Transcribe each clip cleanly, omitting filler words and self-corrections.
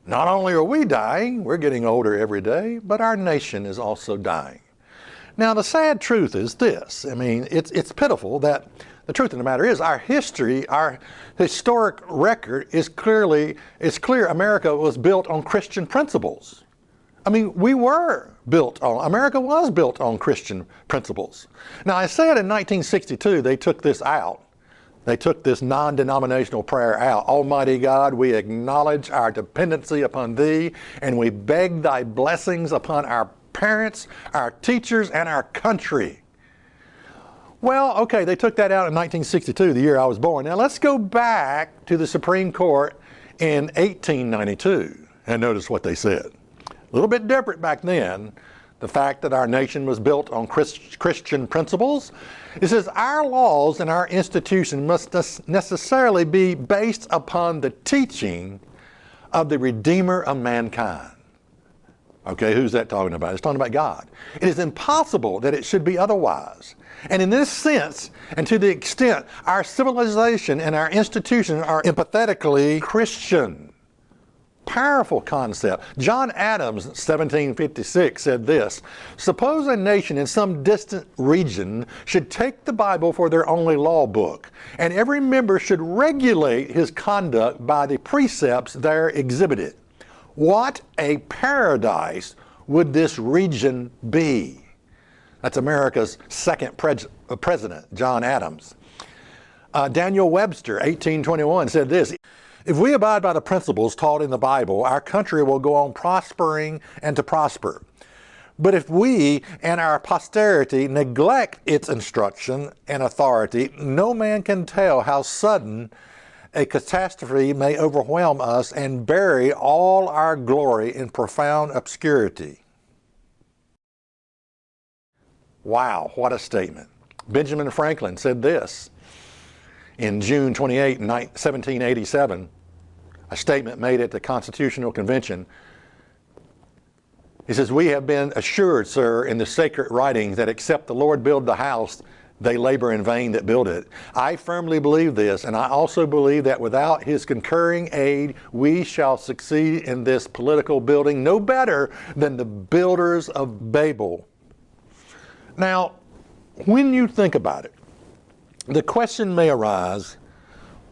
Not only are we dying, we're getting older every day, but our nation is also dying. Now, the sad truth is this. I mean, it's pitiful that the truth of the matter is our history, our historic record is clear America was built on Christian principles. I mean, America was built on Christian principles. Now, I said in 1962, they took this out. They took this non-denominational prayer out. Almighty God, we acknowledge our dependency upon Thee, and we beg Thy blessings upon our parents, our teachers, and our country. Well, okay, they took that out in 1962, the year I was born. Now let's go back to the Supreme Court in 1892 and notice what they said. A little bit different back then. The fact that our nation was built on Christian principles. It says our laws and our institutions must necessarily be based upon the teaching of the Redeemer of mankind. Okay, who's that talking about? It's talking about God. It is impossible that it should be otherwise. And in this sense, and to the extent our civilization and our institutions are empathetically Christian. Powerful concept. John Adams, 1756, said this: suppose a nation in some distant region should take the Bible for their only law book, and every member should regulate his conduct by the precepts there exhibited. What a paradise would this region be? That's America's second president, John Adams. Daniel Webster, 1821, said this: if we abide by the principles taught in the Bible, our country will go on prospering and to prosper. But if we and our posterity neglect its instruction and authority, no man can tell how sudden a catastrophe may overwhelm us and bury all our glory in profound obscurity. Wow, what a statement. Benjamin Franklin said this in June 28, 1787, a statement made at the Constitutional Convention. He says, we have been assured, sir, in the sacred writings that except the Lord build the house, they labor in vain that build it. I firmly believe this, and I also believe that without his concurring aid, we shall succeed in this political building no better than the builders of Babel. Now, when you think about it, the question may arise,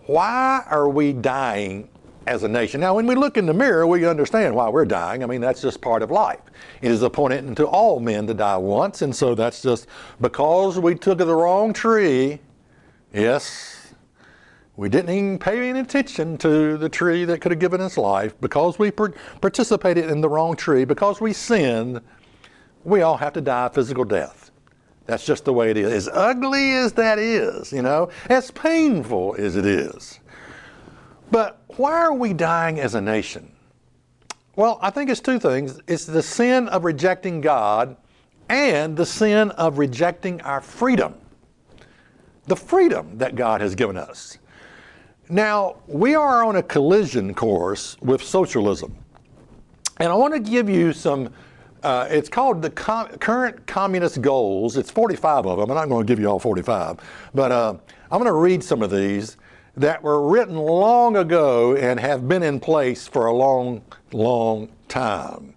why are we dying as a nation? Now, when we look in the mirror, we understand why we're dying. I mean, that's just part of life. It is appointed unto all men to die once, and so that's just because we took the wrong tree. Yes, we didn't even pay any attention to the tree that could have given us life. Because we participated in the wrong tree, because we sinned, we all have to die a physical death. That's just the way it is. As ugly as that is, you know, as painful as it is. But why are we dying as a nation? Well, I think it's two things. It's the sin of rejecting God and the sin of rejecting our freedom. The freedom that God has given us. Now, we are on a collision course with socialism. And I want to give you some it's called the current communist goals. It's 45 of them. I'm not going to give you all 45, but I'm going to read some of these that were written long ago and have been in place for a long, long time.